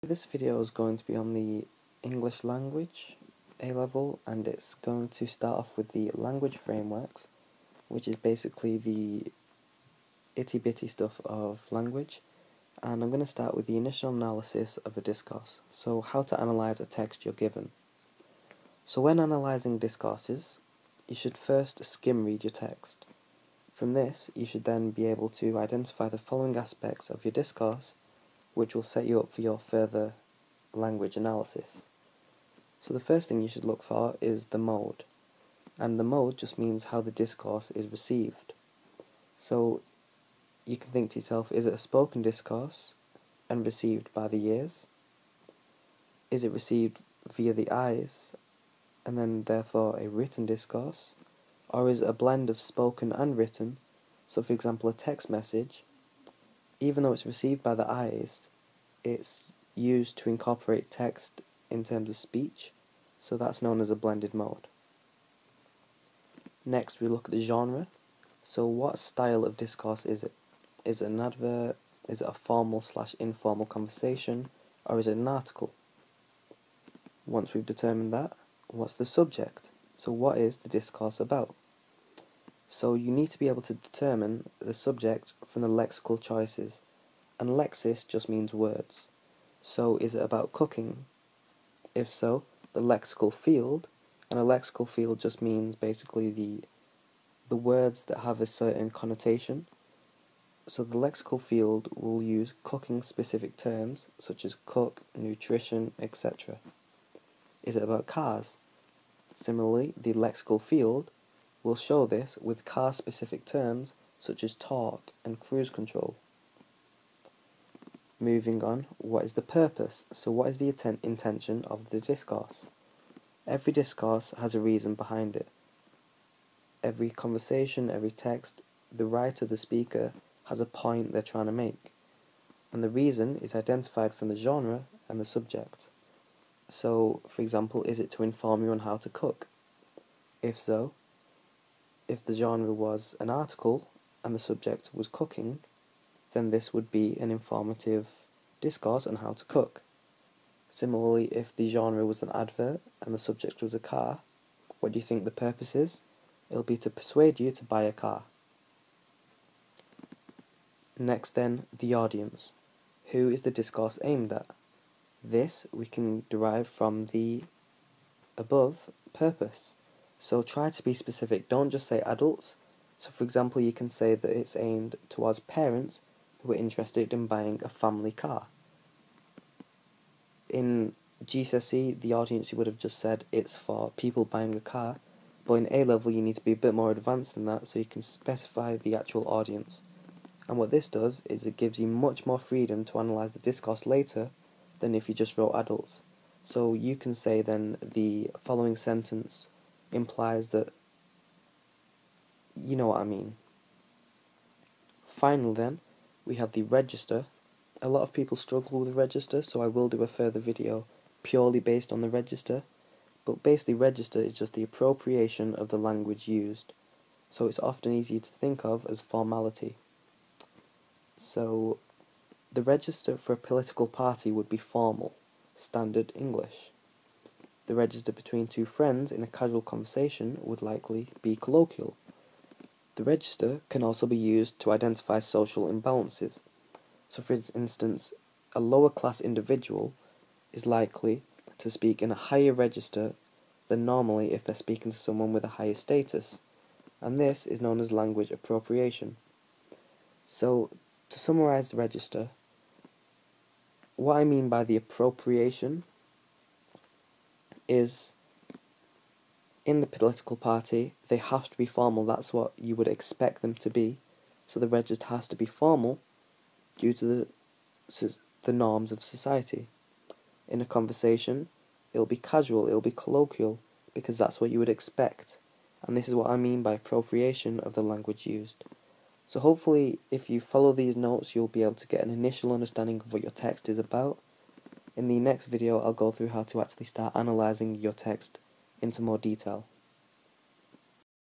This video is going to be on the English language A-level, and it's going to start off with the language frameworks, which is basically the itty-bitty stuff of language. And I'm going to start with the initial analysis of a discourse, so how to analyse a text you're given. So when analysing discourses, you should first skim read your text. From this, you should then be able to identify the following aspects of your discourse, which will set you up for your further language analysis. So the first thing you should look for is the mode, and the mode just means how the discourse is received. So you can think to yourself, is it a spoken discourse and received by the ears? Is it received via the eyes and then therefore a written discourse? Or is it a blend of spoken and written? So for example, a text message, even though it's received by the eyes, it's used to incorporate text in terms of speech, so that's known as a blended mode. Next we look at the genre. So what style of discourse is it? Is it an advert? Is it a formal/informal conversation? Or is it an article? Once we've determined that, what's the subject? So what is the discourse about? So you need to be able to determine the subject from the lexical choices, and lexis just means words. So is it about cooking? If so, the lexical field, and a lexical field just means basically the words that have a certain connotation. So the lexical field will use cooking specific terms such as cook, nutrition, etc. Is it about cars? Similarly, the lexical field will show this with car specific terms such as torque and cruise control. Moving on, what is the purpose? So what is the intention of the discourse? Every discourse has a reason behind it. Every conversation, every text, the writer, the speaker, has a point they're trying to make. And the reason is identified from the genre and the subject. So, for example, is it to inform you on how to cook? If so, if the genre was an article and the subject was cooking, then this would be an informative discourse on how to cook. Similarly, if the genre was an advert and the subject was a car, what do you think the purpose is? It'll be to persuade you to buy a car. Next then, the audience. Who is the discourse aimed at? This we can derive from the above purpose. So try to be specific, don't just say adults. So for example, you can say that it's aimed towards parents who are interested in buying a family car. In GCSE, the audience you would have just said it's for people buying a car, but in A-level you need to be a bit more advanced than that, so you can specify the actual audience. And what this does is it gives you much more freedom to analyse the discourse later than if you just wrote adults. So you can say then the following sentence implies that you know what I mean. Finally then, we have the register. A lot of people struggle with the register, so I will do a further video purely based on the register. But basically register is just the appropriation of the language used. So it's often easy to think of as formality. So the register for a political party would be formal, standard English. The register between two friends in a casual conversation would likely be colloquial. The register can also be used to identify social imbalances. So for instance, a lower class individual is likely to speak in a higher register than normally if they're speaking to someone with a higher status, and this is known as language appropriation. So to summarise the register, what I mean by the appropriation is in the political party they have to be formal, that's what you would expect them to be, so the register has to be formal due to the norms of society. In a conversation, it'll be casual, it'll be colloquial, because that's what you would expect, and this is what I mean by appropriation of the language used. So hopefully, if you follow these notes, you'll be able to get an initial understanding of what your text is about. In the next video, I'll go through how to actually start analysing your text into more detail.